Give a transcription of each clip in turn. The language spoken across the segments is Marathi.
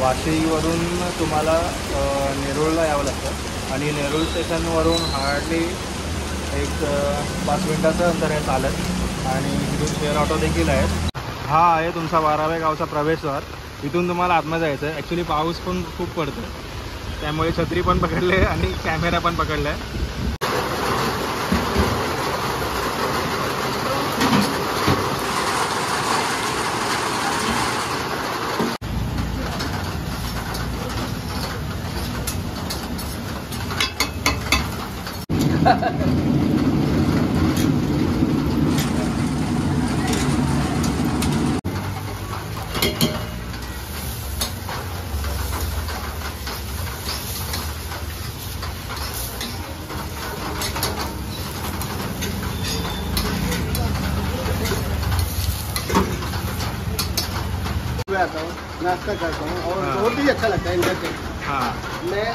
वाशीवरून तुम्हाला नेरूळला यावं लागतं आणि नेरूळ स्टेशनवरून हार्डली एक 5 मिनिटाचं अंतर आहे चालत आणि इथून शेअर ऑटो देखील आहेत। हा आहे तुमचा 12व्या गावचा प्रवेशद्वार। इथून तुम्हाला आतमध्ये जायचं आहे। ॲक्च्युली पाऊस पण खूप पडतो त्यामुळे छत्री पण पकडले आणि कॅमेरा पण पकडला आहे। आता हूँ, नाश्ता करता हूँ और बहुत ही अच्छा लगता है इधर से। हाँ, मैं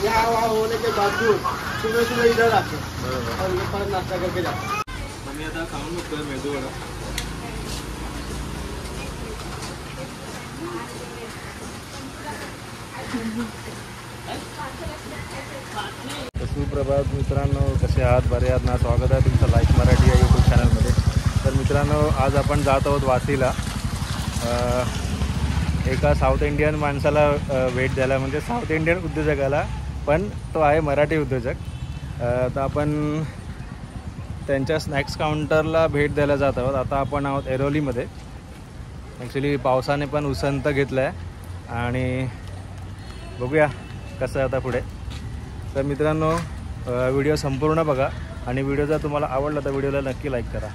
यहाँ वहाँ होने के बावजूद सुबह सुबह इधर आते और ये पर नाश्ता करके जाता हूँ। मी आता खाऊन बघतोय मेदूवडा। सुप्रभात मित्रांनो, कसे आहात? बरे आहात ना? स्वागत आहे तुमचं लाईफ मराठी या यूट्यूब चॅनलमध्ये। तर मित्रांनो, आज आपण जात आहोत वाशीला एका साऊथ इंडियन माणसाला भेट द्यायला, म्हणजे साऊथ इंडियन उद्योजकाला, पण तो आहे मराठी उद्योजक। तर आपण त्यांच्या स्नॅक्स काउंटरला भेट द्यायला जात आहोत। आता आपण आहोत ऐरोलीमध्ये। ॲक्च्युली पावसाने पण उसंत घेतलं आहे आणि बघूया कसं आहे आता पुढे। तर मित्रांनो, व्हिडिओ संपूर्ण बघा आणि व्हिडिओ जर तुम्हाला आवडला तर व्हिडिओला नक्की लाईक करा।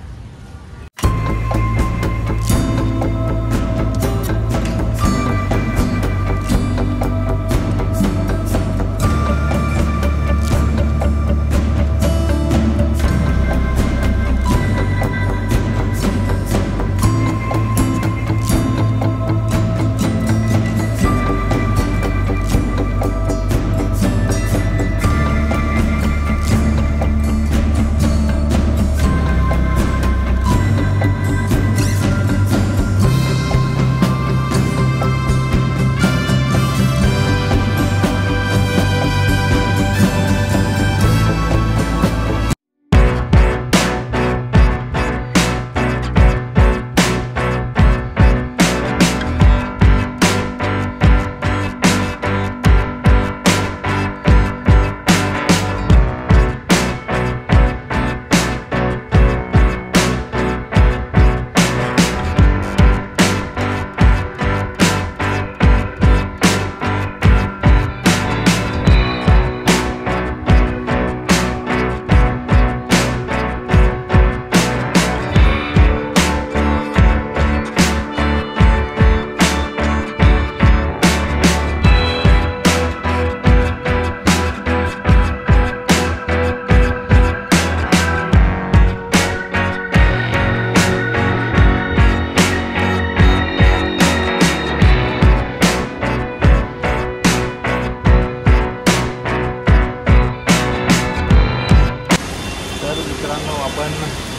आपण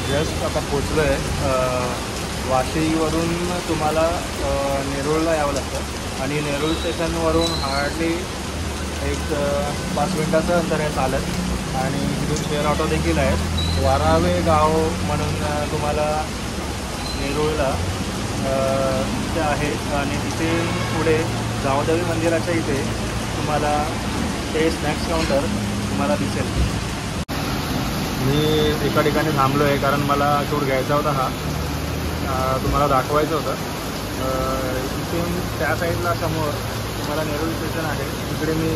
जस्ट आता पोचलो आहे वाशीवरून तुम्हाला नेरूळला यावं लागतं आणि नेरूळ स्टेशनवरून हार्डली एक 5 मिनिटाचं अंतर आहे चालत आणि इथून शेअर ऑटो देखील आहेत। 12वे गाव म्हणून तुम्हाला नेरूळला तिथे आहे आणि तिथे पुढे गावदेवी मंदिराच्या इथे तुम्हाला ते स्नॅक्स काउंटर तुम्हाला दिसेल। मी एका ठिकाणी थांबलो आहे कारण मला शूट घ्यायचा होता, हा तुम्हाला दाखवायचं होतं। इथून त्या साईडला समोर तुम्हाला नेरूळ स्टेशन आहे, तिकडे मी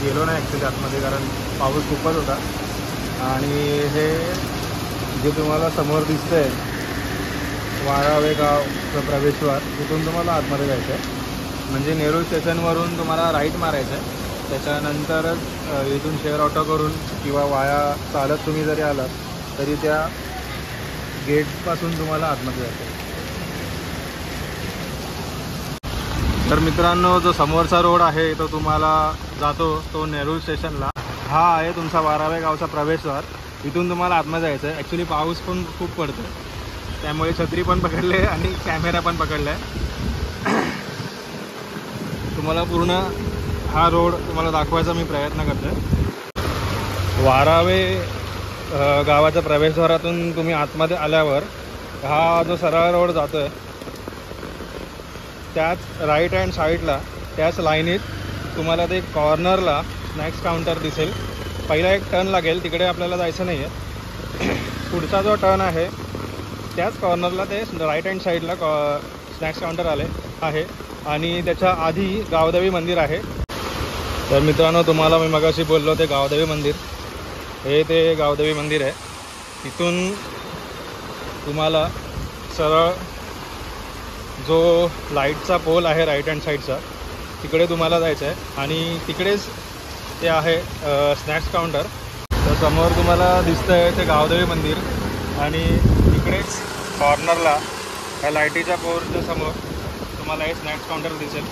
गेलो नाही ॲक्च्युली आतमध्ये कारण पाऊस खूपच होता। आणि हे जे तुम्हाला समोर दिसतं आहे 12वे गावचं प्रवेशद्वार, तिथून तुम्हाला आतमध्ये जायचं आहे। म्हणजे नेरूळ स्टेशनवरून तुम्हाला राईट मारायचं आहे, त्याच्यानंतरच इथून शेअर ऑटो करून किंवा वाया चालत तुम्ही जरी आलात तरी त्या गेटपासून तुम्हाला आतमध्ये जायचं आहे। तर मित्रांनो, जो समोरचा रोड आहे तो तुम्हाला जातो तो नेरूळ स्टेशनला। हा आहे तुमचा 12व्या गावचा प्रवेशद्वार। इथून तुम्हाला आतमध्ये जायचं आहे। ॲक्च्युली पाऊस पण खूप पडतो त्यामुळे छत्री पण पकडले आणि कॅमेरा पण पकडला आहे। तुम्हाला पूर्ण हा रोड तुम्हाला दाखवायचा मी प्रयत्न करतो. वारावे गावाच्या प्रवेशद्वारातून तुम्ही आतमध्ये आल्यावर हा जो सरळ रोड जातो आहे त्याच राईट हँड साईडला त्याच लाईनीत तुम्हाला ते कॉर्नरला स्नॅक्स काउंटर दिसेल. पहिला एक टर्न लागेल, तिकडे आपल्याला जायचं नाही आहे. पुढचा जो टर्न आहे त्याच कॉर्नरला ते राईट हँड साईडला स्नॅक्स काउंटर आहे आणि त्याच्या आधी गावदेवी मंदिर आहे. तर मित्रांनो, तुम्हाला मी मगाशी बोललो ते गावदेवी मंदिर, हे ते गावदेवी मंदिर आहे. तिथून तुम्हाला सरळ जो लाईटचा पोल आहे राईट हँड साईडचा तिकडे तुम्हाला जायचं आहे आणि तिकडेच ते आहे स्नॅक्स काउंटर. तर समोर तुम्हाला दिसतं आहे ते गावदेवी मंदिर आणि तिकडेच कॉर्नरला ह्या लाईटीच्या पोलच्या समोर तुम्हाला हे स्नॅक्स काउंटर दिसेल.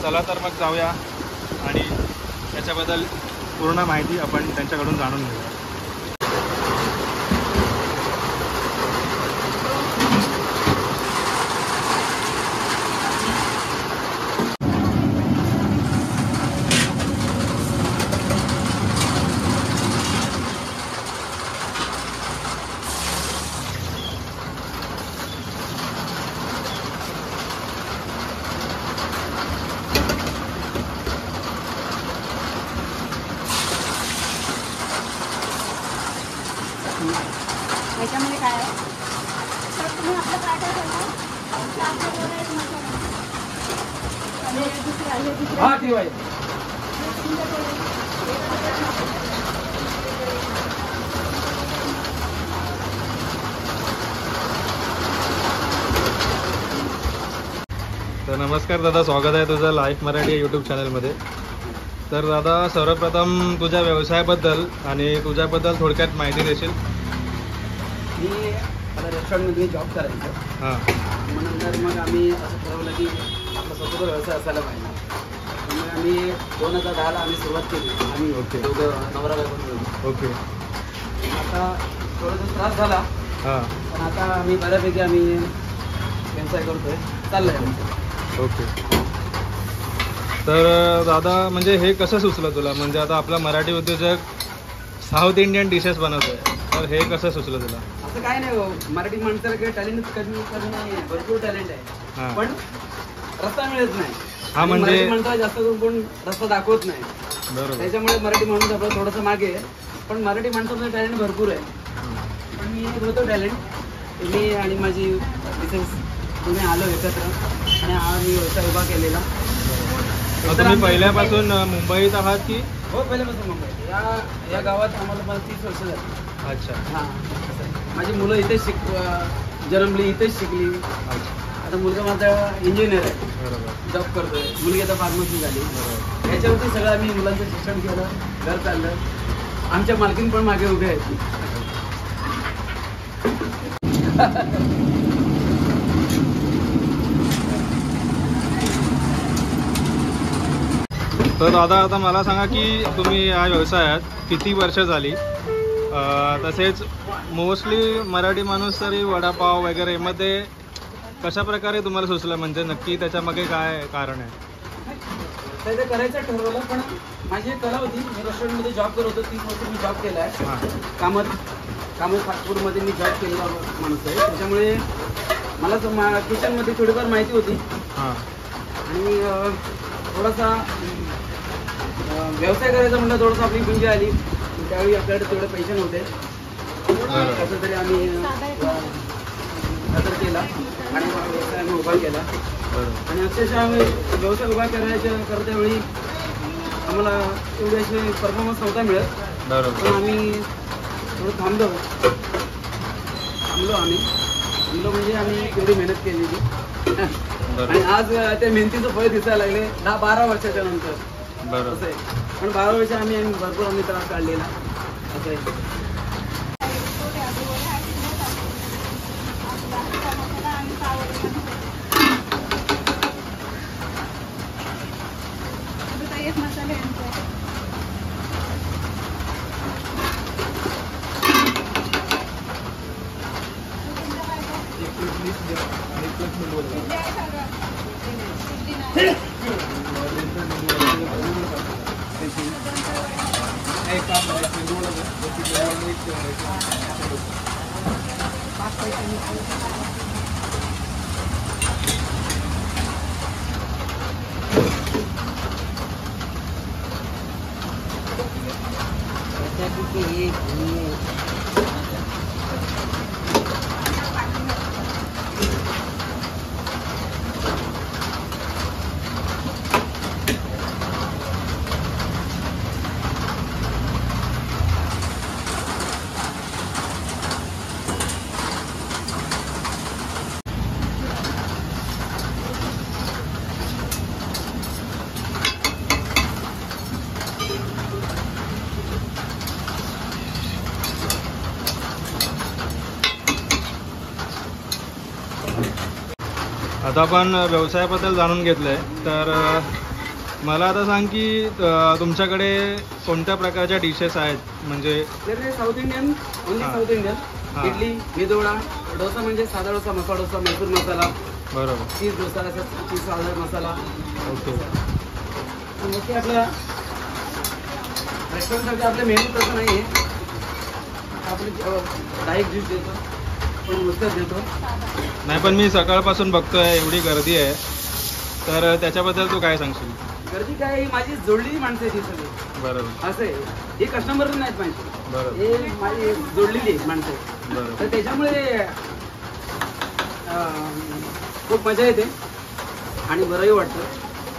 चला तर मग जाऊया आणि त्याच्याबद्दल पूर्ण माहिती आपण त्यांच्याकडून जाणून घेऊया. याच्यामध्ये काय आहे तर तुम्ही आपलं काय काय करता आणि दुसरं ठेवायचं. तर नमस्कार दादा, स्वागत आहे तुझं लाईफ मराठी यूट्यूब चॅनलमध्ये. तर दादा, सर्वप्रथम तुझ्या व्यवसायाबद्दल आणि तुझ्याबद्दल थोडक्यात माहिती देशील? मी मला रेस्टॉरंटमध्ये जॉब करायचं. हां. मग नंतर मग आम्ही असं ठरवलं की आपला स्वतःचा व्यवसाय असायला पाहिजे. मग आम्ही 2010ला आम्ही सुरुवात केली. आम्ही ओके. दोघं नवरा बायको मिळून. ओके. आता थोडासा त्रास झाला, हां. पण आता आम्ही बऱ्यापैकी आम्ही व्यवसाय करतोय, चाललंय आमचं. ओके. तर दादा, म्हणजे हे कसं सुचलं तुला? म्हणजे आता आपला मराठी उद्योजक साऊथ इंडियन डिशेस बनवतोय, तर हे कसं सुचलं तुला? असं काय नाही हो, मराठी माणसाला काही टॅलेंट कमी नाही, भरपूर टॅलेंट आहे. हां. पण रस्ता मिळत नाही. हा, आणि म्हणजे मराठी माणसाला जास्त करून कोण रस्ता दाखवत नाही. बरोबर. त्याच्यामुळे मराठी माणूस आपलं थोडंसं मागे आहे. पण मराठी माणसाचं टॅलेंट भरपूर आहे. पण मी होतो टॅलेंट, मी आणि माझी मिसेस तुम्ही आलो एकत्र आणि हा मी व्यवसाय उभा केलेला. मग तुम्ही पहिल्यापासून मुंबईत आहात की? हो, पहिल्यापासून मुंबई. या गावात आम्हाला 30 वर्ष झाली. अच्छा. हां. माझी मुलं इथेच जन्मली, इथेच शिकली. अच्छा. आता मुलगा माझा इंजिनियर आहे, बरोबर. जॉब करतोय. मुलगी आता फार्मसी झाली. बरोबर. याच्यावरती सगळं आम्ही मुलांचं शिक्षण केलं, घर चाललं. आमच्या मालकीन पण मागे उभे आहेत. तर दादा, आता मला सांगा की तुम्ही या व्यवसायात किती वर्ष झाली? तसेच मोस्टली मराठी माणूस तरी वडापाव वगैरे मध्ये कशा प्रकारे तुम्हाला सुचलं? म्हणजे नक्की त्याच्यामागे काय कारण आहे? तर ते करायचं ठरवलं, पण माझी एक कला होती. मी रेस्टॉरंटमध्ये जॉब करत होतो. 3 वर्ष मी जॉब केला आहे. हां. कामत फास्टफूडमध्ये मी जॉब केलेला माणूस आहे. त्याच्यामुळे मला किचनमध्ये थोडीफार माहिती होती. हां. आणि थोडासा व्यवसाय करायचा म्हटलं, थोडंसं आपली गुंजी आली. त्यावेळी आपल्याकडे तेवढे पैसे नव्हते. कसं तरी आम्ही सादर केला आणि व्यवसाय आम्ही उभा केला. आणि अक्षरशः आम्ही व्यवसाय उभा करत्या वेळी आम्हाला एवढे असे परफॉर्मन्स नव्हता मिळत. पण आम्ही थोडं थांबलो म्हणजे आम्ही एवढी मेहनत केलेली. आणि आज त्या मेहनतीचं फळ दिसायला लागले 10-12 वर्षाच्या नंतर. असं आहे. पण 12 वर्ष आम्ही भरपूर त्रास काढलेला. असं आहे. आता आपण व्यवसायाबद्दल जाणून घेतलं आहे, तर मला आता सांग की तुमच्याकडे कोणत्या प्रकारच्या डिशेस आहेत? म्हणजे साऊथ इंडियन, ओनली हां. South Indian. हां. इडली, मेदूवडा, डोसा म्हणजे साधा डोसा, मसाला डोसा, मैसूर मसाला, बरोबर. चीज डोसा, चीज साधा मसाला. ओके. मग ते आपल्या रेस्टॉरंटसाठी आपले मेनू तसं नाही आहे. आपण डायरेक्ट ज्यूस देतो, पण नुसतंच देतो. नाही, पण मी सकाळपासून बघतोय एवढी गर्दी आहे, तर त्याच्याबद्दल तू काय सांगशील? गर्दी काय, ही माझी जोडलेली माणसं आहे ती सगळी. बरोबर. असं आहे, हे कस्टमर नाहीत माझे, बरोबर. हे माझी जोडलेली माणसं आहे. बरोबर. तर त्याच्यामुळे खूप मजा येते आणि बरंही वाटतं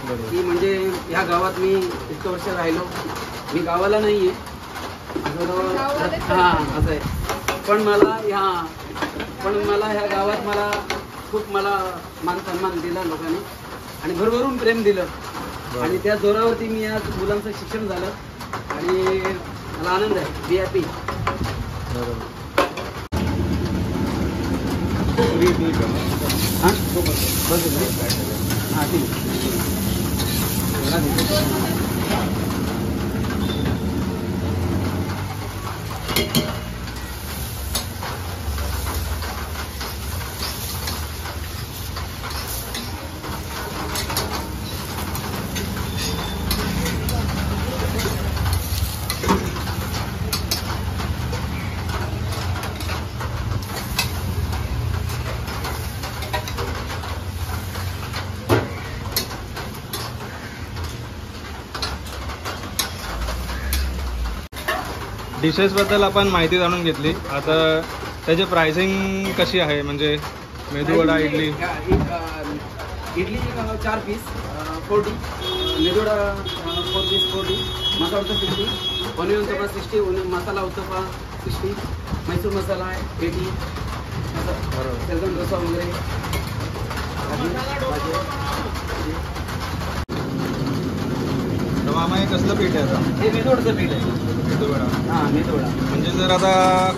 बरोबर. की म्हणजे ह्या गावात मी इतकं वर्ष राहिलो. मी गावाला नाही आहे, हां असं आहे, पण मला ह्या गावात मला खूप मान सन्मान दिला लोकांनी आणि भरभरून प्रेम दिलं. आणि त्या जोरावरती मी आज मुलांचं शिक्षण झालं आणि मला आनंद आहे. Be happy. बरोबर. हां बस हां ठीक डिशेसबद्दल आपण माहिती जाणून घेतली. आता त्याची प्राइसिंग कशी आहे? म्हणजे मेदूवडा, इडली. इडली 4 पीस 40, मेदूवडा 4 पीस 40, मसाला उत्तपा 50, पनीर उत्तपा 60, मसाला उत्तपा 60, मैसूर मसाला 80, बरोबर. सेलगम डोसा वगैरे. तर मामा हे कसलं पीठ आहे आता? हे मेदूवडाचं पीठ आहे. मेदूवडा. हां मेदूवडा. म्हणजे जर आता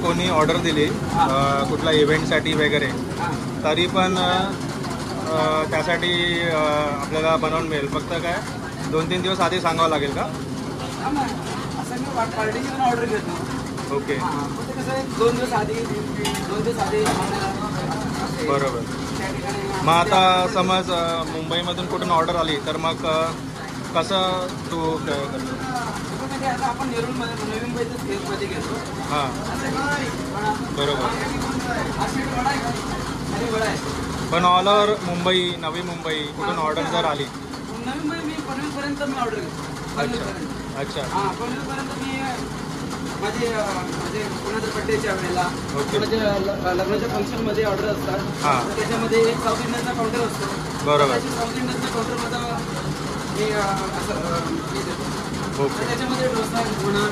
कोणी ऑर्डर दिली कुठल्या इव्हेंटसाठी वगैरे, हां तरी पण त्यासाठी आपल्याला बनवून मिळेल. फक्त काय 2-3 दिवस आधी सांगावं लागेल का? असं मी पार्टीची पण ऑर्डर घेतो. ओके. हां फक्त कसं आहे 2 दिवस आधी बरोबर. त्या ठिकाणी मग आता समज मुंबईमधून कुठून ऑर्डर आली तर मग कसं तू करतो? म्हणजे आता आपण नेरूळमध्ये नवी मुंबईचं स्पेसमध्ये घेतो. हां बरोबर. पण ऑल ओव्हर मुंबई, नवी मुंबई कुठून ऑर्डर जर आली? नवी मुंबई मी पनवेलपर्यंत मी ऑर्डर घेतो. अच्छा अच्छा. हां पनवेलपर्यंत मी माझे म्हणजे कोणाच्या बड्डेच्या वेळेला, ओके. कोणाच्या लग्नाच्या फंक्शनमध्ये ऑर्डर असतात. हां तर त्याच्यामध्ये एक साऊथ इंडियनचा काउंटर असतो. बरोबर. साऊथ इंडियनच्या काउंटरमध्ये मी असं हे देतो. तर ओके. त्याच्यामध्ये डोसा म्हणा,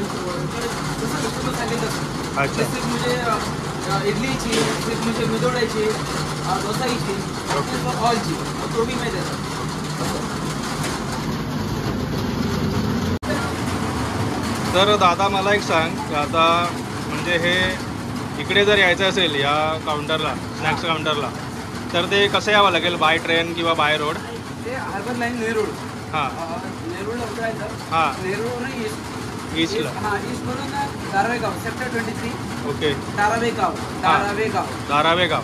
जसं कस्टमर सांगितलं तसं. अच्छा. सिर्फ मुझे इडलीची, सिर्फ मुझे मेदूवड्याची, डोसाईची, ऑलची, तो बी मी देतो. तर दादा मला एक सांग, आता म्हणजे हे इकडे जर यायचं असेल या काउंटरला, स्नॅक्स काउंटरला, तर ते कसं यावं लागेल? बाय ट्रेन किंवा बाय रोड? ते हार्बर लाईन नेरूळ. हां नेरूळला उतरायचं. हां. नेरूळवरून ईस्टला. हां ईस्टवरून धारावेगाव, सेक्टर 23. ओके. धारावेगाव. धारावेगाव.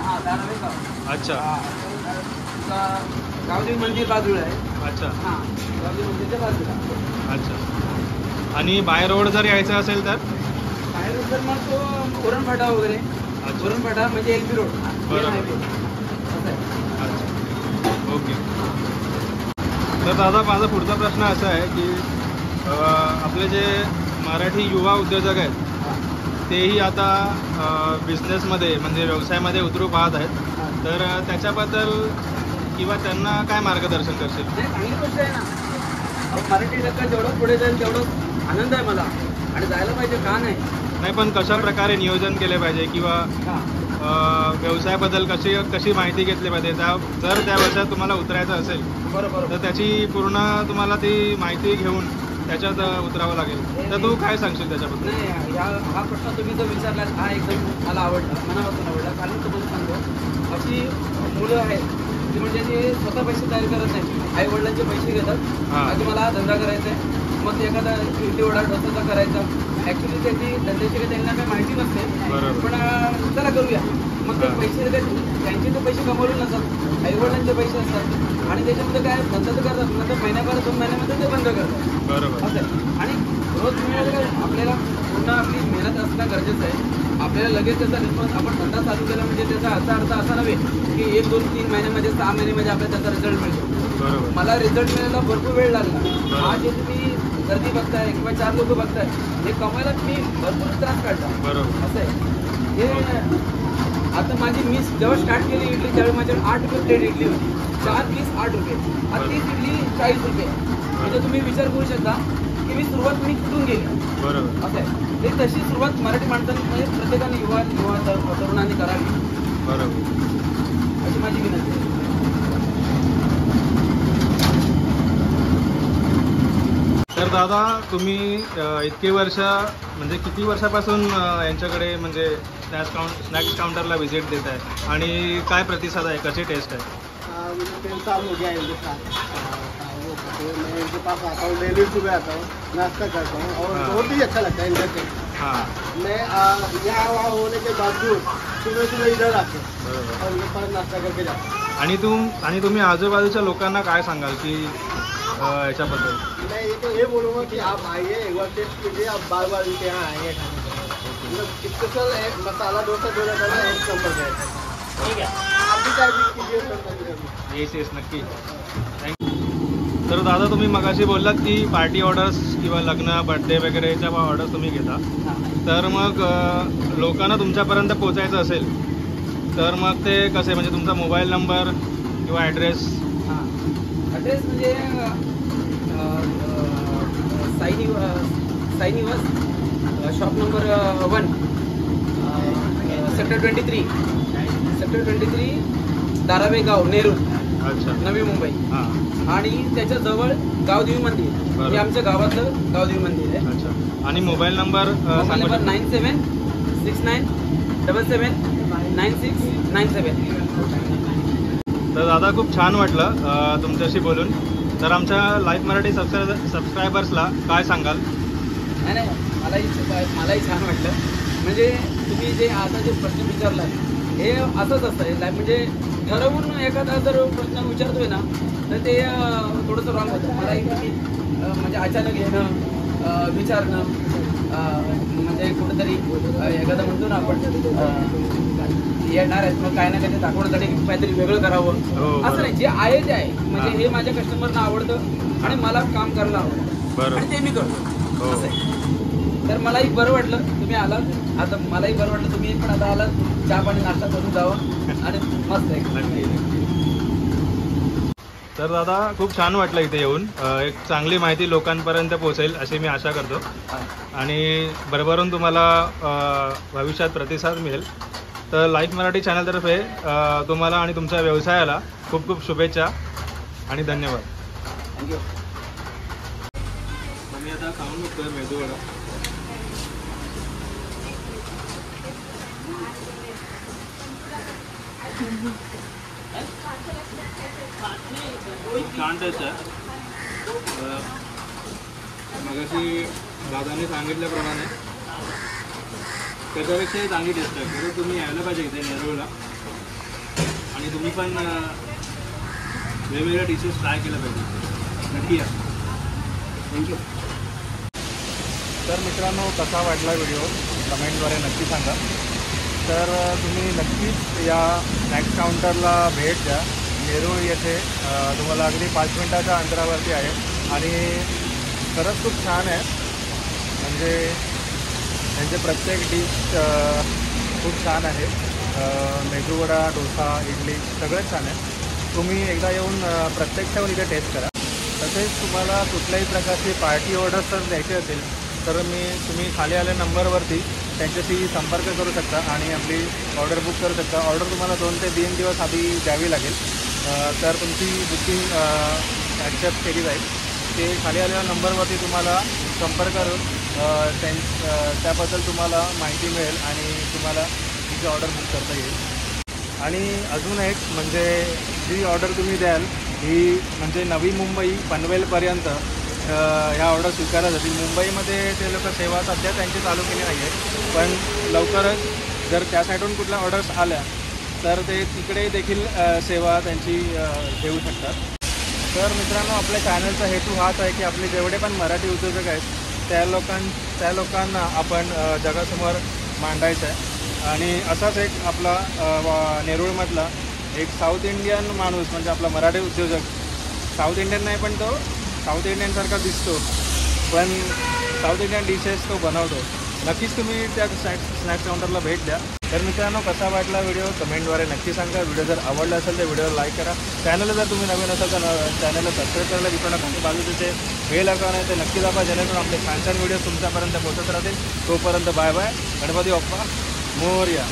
हां धारावेगाव. अच्छा. हां गावदेवी मंदिर बाजूला आहे. अच्छा हां, गावदेवी मंदिरच्या बाजूला. अच्छा. आणि बाय रोड जर यायचं असेल तर बाहेर जर मग तो पुरणफाटा वगैरे, पुरणफाटा म्हणजे LP रोड. बरोबर. असं आहे. अच्छा. ओके. तर दादा माझा पुढचा प्रश्न असा आहे की आपले जे मराठी युवा उद्योजक आहेत तेही आता बिझनेसमध्ये म्हणजे व्यवसायामध्ये उतरू पाहत आहेत, तर त्याच्याबद्दल किंवा त्यांना काय मार्गदर्शन करशील? नाही, चांगली गोष्ट आहे ना. मराठी लोक जेवढं पुढे जाईल तेवढं आनंद आहे मला, आणि जायला पाहिजे, का नाही. नाही, पण कशा प्रकारे नियोजन केले पाहिजे किंवा व्यवसायाबद्दल कशी माहिती घेतली पाहिजे, जर त्या व्यवसायात तुम्हाला उतरायचं असेल बरोबर, तर त्याची पूर्ण तुम्हाला ती माहिती घेऊन त्याच्यात उतरावं लागेल. तर तू काय सांगशील त्याच्याबद्दल? नाही, हा प्रश्न तुम्ही जो विचारला हा एकदम मला आवडला, मनापासून आवडला. कारण तुम्हाला सांगतो, अशी मुलं आहेत की म्हणजे ते स्वतः पैसे तयार करत नाही, आई वडिलांचे पैसे घेतात. आधी मला हा धंदा करायचा आहे, मग ते एखादा इडली वडा डोसाचा करायचा. ॲक्च्युली त्याची धंद्याची काही त्यांना काही माहिती नसते, पण चला करूया. मग ते पैसे त्यांचे ते पैसे कमवले नसतात, आई वडिलांचे पैसे असतात, आणि त्याच्यामध्ये काय धंदा तर करतात, नंतर महिन्याभर 2 महिन्यामध्ये ते बंद करतात. बरोबर. असं आहे. आणि रोज मिळालं काय आपल्याला पूर्ण आपली मेहनत असणं गरजेचं आहे. आपल्याला लगेच त्याचा रिस्पॉन्स, आपण धंदा चालू केला म्हणजे त्याचा अर्थ असा नव्हे की 1, 2, 3 महिन्यामध्ये 6 महिन्यामध्ये आपल्याला त्याचा रिझल्ट मिळतो. मला रिझल्ट मिळायला भरपूर वेळ लागला. आज जे तुम्ही गर्दी बघताय किंवा 4 लोक बघताय, हे कमायला तुम्ही भरपूर त्रास काढता. असं आहे. हे आता मी जेव्हा स्टार्ट केली इडली त्यावेळी माझ्याकडे 8 रुपये प्लेट इडली होती. 4 पीस 8 रुपये. आता 30 इडली 40 रुपये. म्हणजे तुम्ही विचार करू शकता की मी सुरुवात कुठून गेली. बरोबर. असं आहे. ते तशी सुरुवात मराठी माणसांनी म्हणजे प्रत्येकाने युवा तरुणांनी करावी. बरोबर. अशी माझी विनंती आहे. तर दादा तुम्ही इतके वर्ष म्हणजे किती वर्षापासून यांच्याकडे म्हणजे स्नॅक्स काउंटरला व्हिजिट देत आहे आणि काय प्रतिसाद आहे, कशी टेस्ट आहे? 3 साल हो गया है इनके साथ। मैं इनके पास आता हूँ, डेली सुबह आता हूँ, नाश्ता करता हूँ और बहुत ही अच्छा लगता है इनका टेस्ट। हां. मैं यहाँ वहाँ होने के बावजूद सुबह सुबह इधर आते बरोबर. और ये पर नाश्ता करके जाते हैं। आणि तुम्ही आजूबाजूच्या लोकांना काय सांगाल की याच्याबद्दल? मैं ये तो ये बोलूँगा कि आप आइए, एक बार टेस्ट कीजिए, आप बार बार इनके यहाँ आएंगे खाने के लिए। मतलब स्पेशल मसाला डोसा जो रहता है एक नंबर का है। ठीक है, आप भी ट्राई कीजिए। येस नक्की. थँक्यू. तर दादा तुम्ही मगाशी बोललात की पार्टी ऑर्डर्स किंवा लग्न बर्थडे वगैरेच्या ऑर्डर्स तुम्ही घेता, तर मग लोकांना तुमच्यापर्यंत पोचायचं असेल तर मग ते कसे, म्हणजे तुमचा मोबाईल नंबर किंवा ॲड्रेस? ॲड्रेस म्हणजे साई निवास, शॉप नंबर 1, सेक्टर 23, धारावे गाव, नेरूळ. अच्छा. नवी मुंबई. हां. आणि त्याच्या जवळ गावदेवी मंदिर, हे आमच्या गावातलं गावदेवी मंदिर आहे. अच्छा. आणि मोबाईल नंबर? Mobile number 9769779697. तर दादा खूप छान वाटलं तुमच्याशी बोलून. तर आमच्या लाईव्ह मराठी सबस्क्रायबर्सला काय सांगाल? नाही, मलाही छान वाटलं. म्हणजे तुम्ही जे आता जे प्रश्न विचारला हे असंच असतं. म्हणजे ठरवून एखादा जर प्रश्न विचारतोय ना तर ते थोडंसं रॉंग होतं. मलाही म्हणजे अचानक येणं, विचारणं, म्हणजे कुठेतरी एखादं म्हणतो ना आपण येणार आहेत मग काय ना काय दाखवण्यासाठी काहीतरी वेगळं करावं, असं नाही. जे आहे ते आहे. म्हणजे हे माझ्या कस्टमरना आवडतं आणि मला काम करायला आवडतं आणि ते मी करतो. असं आहे. तर मलाही बरं वाटलं तुम्ही आलात. आता मलाही बरं वाटलं तुम्ही पण आता आलात. चहा पाणी नाश्ता करून जावं आणि मस्त आहे. तर दादा खूप छान वाटलं इथे येऊन. एक चांगली माहिती लोकांपर्यंत पोहोचेल अशी मी आशा करतो आणि भरभरून तुम्हाला भविष्यात प्रतिसाद मिळेल. तर लाईव्ह मराठी चॅनलतर्फे तुम्हाला आणि तुमच्या व्यवसायाला खूप खूप शुभेच्छा आणि धन्यवाद. थँक्यू. मी आता खाऊन बघतोय मेदूवडा. छान टेस्ट आहे. मगाशी दादाने सांगितल्याप्रमाणे त्याच्यापेक्षाही चांगली टेस्ट आहे. खरं तुम्ही यायला पाहिजे इथे नेरूळला आणि तुम्ही पण वेगवेगळ्या डिशेस ट्राय केल्या पाहिजे. नक्की या. थँक्यू. तर मित्रांनो, कसा वाटला व्हिडिओ कमेंटद्वारे नक्की सांगा. तर तुम्ही नक्कीच या स्नॅक्स काउंटरला भेट द्या. नेरूळ येथे तुम्हाला अगदी 5 मिनिटाच्या अंतरावरती आहे आणि खरंच खूप छान आहे. म्हणजे त्यांचे प्रत्येक डिश खूप छान आहे. मेदूवडा, डोसा, इडली सगळंच छान आहे. तुम्ही एकदा येऊन प्रत्यक्ष येऊन इथे टेस्ट करा. तसेच तुम्हाला कुठल्याही प्रकारची पार्टी ऑर्डर जर द्यायची असेल तर तुम्ही खाली आल्या नंबरवरती त्यांच्याशी संपर्क करू शकता आणि आपली ऑर्डर बुक करू शकता. ऑर्डर तुम्हाला 2 ते 3 दिवस आधी द्यावी लागेल. तर तुमची बुकिंग ॲक्सेप्ट केली जाईल. ते खाली आलेल्या नंबरवरती तुम्हाला संपर्क करून त्याबद्दल तुम्हाला माहिती मिळेल आणि तुम्हाला तुमची ऑर्डर बुक करता येईल. आणि अजून एक म्हणजे जी ऑर्डर तुम्ही द्याल ही म्हणजे नवी मुंबई पनवेलपर्यंत ह्या ऑर्डर स्वीकारल्या जातील. मुंबईमध्ये ते लोक सेवा सध्या त्यांची चालू केली नाही आहे, पण लवकरच जर त्या साईडून कुठल्या ऑर्डर्स आल्या तर ते तिकडे देखील सेवा त्यांची देऊ शकतात. तर मित्रांनो, आपल्या चॅनलचा हेतू हाच आहे की आपले जेवढे पण मराठी उद्योजक आहेत त्या लोकांना आपण जगासमोर मांडायचं आहे. आणि असाच एक आपला नेरूळमधला एक साऊथ इंडियन माणूस म्हणजे आपला मराठी उद्योजक, साऊथ इंडियन नाही पण तो साऊथ इंडियनसारखा दिसतो, पण साऊथ इंडियन डिशेस तो बनवतो. नक्कीच तुम्ही त्या स्नॅक्स काउंटरला भेट द्या. तर मित्रांनो, कसा वाटला व्हिडिओ कमेंटद्वारे नक्की सांगा. व्हिडिओ जर आवडला असेल तर व्हिडिओला लाईक करा. चॅनलला जर तुम्ही नवीन असाल तर चॅनलला सबस्क्राईब करायला विसरू नका. आणि बाजूचे बेल आयकॉन आहे ते नक्की दाबा, जेणेकरून आपले छान छान व्हिडिओ तुमच्यापर्यंत पोहोचत राहतील. तोपर्यंत बाय बाय. गणपती बाप्पा मोरया.